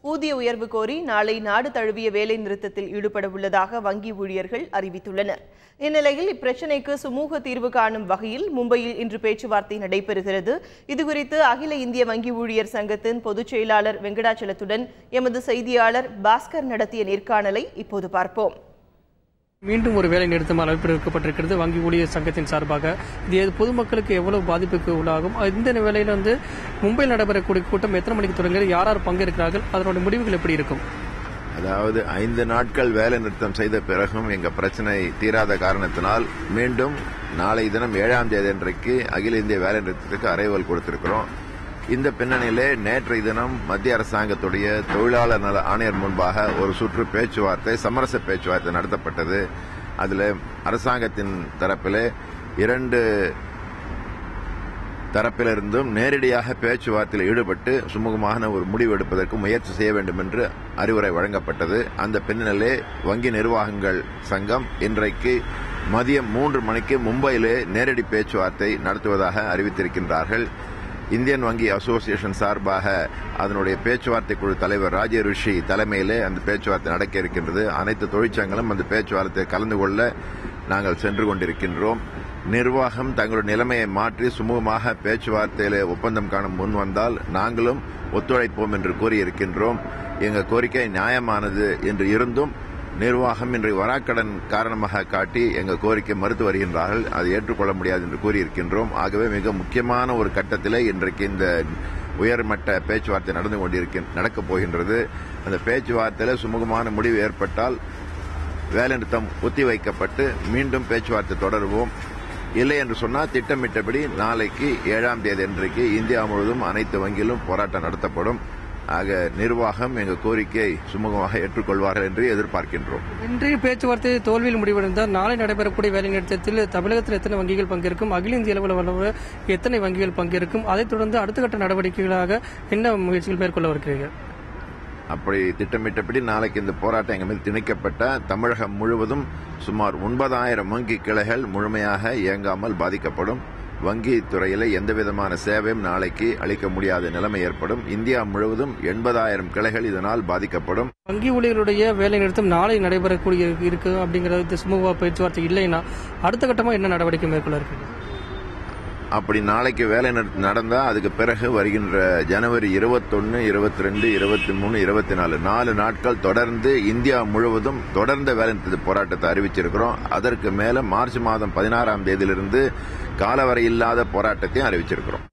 ஊதிய உயர்வு கோரி நாளை நாடு தழுவிய வேலை நிறுத்தத்தில் ஈடுபட உள்ளதாக வங்கி ஊழியர்கள் அறிவித்துள்ளனர். இந்நிலையில் இப்பிரச்சினைக்கு சுமூக தீர்வு காணும் வகையில் மும்பையில் இன்று பேச்சுவார்த்தை நடைபெறுகிறது. இதுகுறித்து அகில இந்திய வங்கி ஊழியர் சங்கத்தின் பொதுச் செயலாளர் வெங்கடாச்சலத்துடன் எமது செய்தியாளர் பாஸ்கர் நடத்திய நேர்காணலை இப்போது பார்ப்போம். மீண்டும் ஒரு வேலை நிறுத்தம் அழைப்பிருக்கப்பட்டிருக்கிறது வங்கி ஊழியர் சங்கத்தின் சார்பாக. இது பொதுமக்களுக்கு எவ்வளவு பாதிப்புக்கு உள்ளாகும், இந்த வேளையில் மும்பையில் நடைபெறக்கூடிய கூட்டம் எத்தனை மணிக்கு தொடங்குகிறது, யார் யார் பங்கேற்கிறார்கள், அதனுடைய முடிவுகள் எப்படி இருக்கும்? அதாவது 5 நாட்கள் வேலை நிறுத்தம் செய்த பிறகும் எங்க பிரச்சனை தீராத காரணத்தினால் மீண்டும் நாளை தினம் 7ஆம் தேதி அன்றைக்கு அகில இந்திய வேலை நிறுத்தத்துக்கு அறைவல் கொடுத்திருக்கிறோம். இந்த பின்னணியிலே நேற்றைய தினம் மத்திய அரசாங்கத்துடைய தொழிலாளர் நல ஆணையர் முன்பாக ஒரு சுற்று பேச்சுவார்த்தை, சமரச பேச்சுவார்த்தை நடத்தப்பட்டது. அதில் அரசாங்கத்தின் தரப்பிலே 2 தரப்பிலிருந்தும் நேரடியாக பேச்சுவார்த்தையில் ஈடுபட்டு சுமூகமான ஒரு முடிவு எடுப்பதற்கு முயற்சி செய்ய வேண்டும் என்று அறிவுரை வழங்கப்பட்டது. அந்த பின்னணியிலே வங்கி நிர்வாகங்கள் சங்கம் இன்றைக்கு மதியம் 3 மணிக்கு மும்பையிலே நேரடி பேச்சுவார்த்தை நடத்துவதாக அறிவித்திருக்கின்றார்கள். இந்தியன் வங்கி அசோசியேஷன் சார்பாக அதனுடைய பேச்சுவார்த்தை குழு தலைவர் ராஜேஷ் ரிஷி தலைமையிலே அந்த பேச்சுவார்த்தை நடக்க இருக்கின்றது. அனைத்து தொழிற்சங்கங்களும் அந்த பேச்சுவார்த்தையை கலந்து கொள்ள நாங்கள் சென்று கொண்டிருக்கின்றோம். நிர்வாகம் தங்களுடைய நிலைமையை மாற்றி சுமூகமாக பேச்சுவார்த்தையிலே ஒப்பந்தம் காண முன் வந்தால் நாங்களும் ஒத்துழைப்போம் என்று கூறியிருக்கின்றோம். எங்கள் கோரிக்கை நியாயமானது என்று இருந்தும் நிர்வாகம் இன்றைய வராக்கடன் காரணமாக காட்டி எங்கள் கோரிக்கை மறுத்து வருகின்றார்கள். அதை ஏற்றுக்கொள்ள முடியாது என்று கூறியிருக்கின்றோம். ஆகவே மிக முக்கியமான ஒரு கட்டத்திலே இன்றைக்கு இந்த உயர்மட்ட பேச்சுவார்த்தை நடக்கப் போகின்றது. அந்த பேச்சுவார்த்தையில் சுமூகமான முடிவு ஏற்பட்டால் வேலைநிறுத்தம் ஒத்திவைக்கப்பட்டு மீண்டும் பேச்சுவார்த்தை தொடருவோம். இல்லை என்று சொன்னால் திட்டமிட்டபடி நாளைக்கு 7ஆம் தேதி அன்றைக்கு இந்தியா முழுவதும் அனைத்து வங்கியிலும் போராட்டம் நடத்தப்படும். ஆக நிர்வாகம் எங்கள் கோரிக்கையை சுமூகமாக ஏற்றுக்கொள்வார்கள் என்று எதிர்பார்க்கின்றோம். இன்றைய பேச்சுவார்த்தை தோல்வியில் முடிவடைந்தால் நாளை நடைபெறக்கூடிய வேலை நிறுத்தத்தில் தமிழகத்தில் எத்தனை வங்கிகள் பங்கேற்கும், அகில இந்திய அளவில் எத்தனை வங்கிகள் பங்கேற்கும், அதைத் தொடர்ந்து அடுத்த கட்ட நடவடிக்கைகளாக என்ன முயற்சிகள் மேற்கொள்ள வருகிறீர்கள்? அப்படி திட்டமிட்டபடி நாளைக்கு இந்த போராட்டம் எங்கள் மீது திணிக்கப்பட்ட தமிழகம் முழுவதும் சுமார் 9000 வங்கி கிளைகள் முழுமையாக இயங்காமல் பாதிக்கப்படும். வங்கி துறையில் எந்தவிதமான சேவையும் நாளைக்கு அளிக்க முடியாத நிலைமை ஏற்படும். இந்தியா முழுவதும் 80,000 கிளைகள் இதனால் பாதிக்கப்படும். வங்கி ஊழியர்களுடைய வேலை நிறுத்தம் நாளை நடைபெறக்கூடிய இருக்கு அப்படிங்கிறது சுமூக பேச்சுவார்த்தை இல்லைன்னா அடுத்த கட்டமாக என்ன நடவடிக்கை மேற்கொள்ள இருக்கு? அப்படி நாளைக்கு வேலை நடந்தா அதுக்கு பிறகு வருகின்ற ஜனவரி 21, 22, 23, 24 4 நாட்கள் தொடர்ந்து இந்தியா முழுவதும் தொடர்ந்த வேலை நிறுத்த போராட்டத்தை அறிவிச்சிருக்கிறோம். அதற்கு மேல மார்ச் மாதம் 16ஆம் தேதியிலிருந்து காலவரை இல்லாத போராட்டத்தையும் அறிவிச்சிருக்கிறோம்.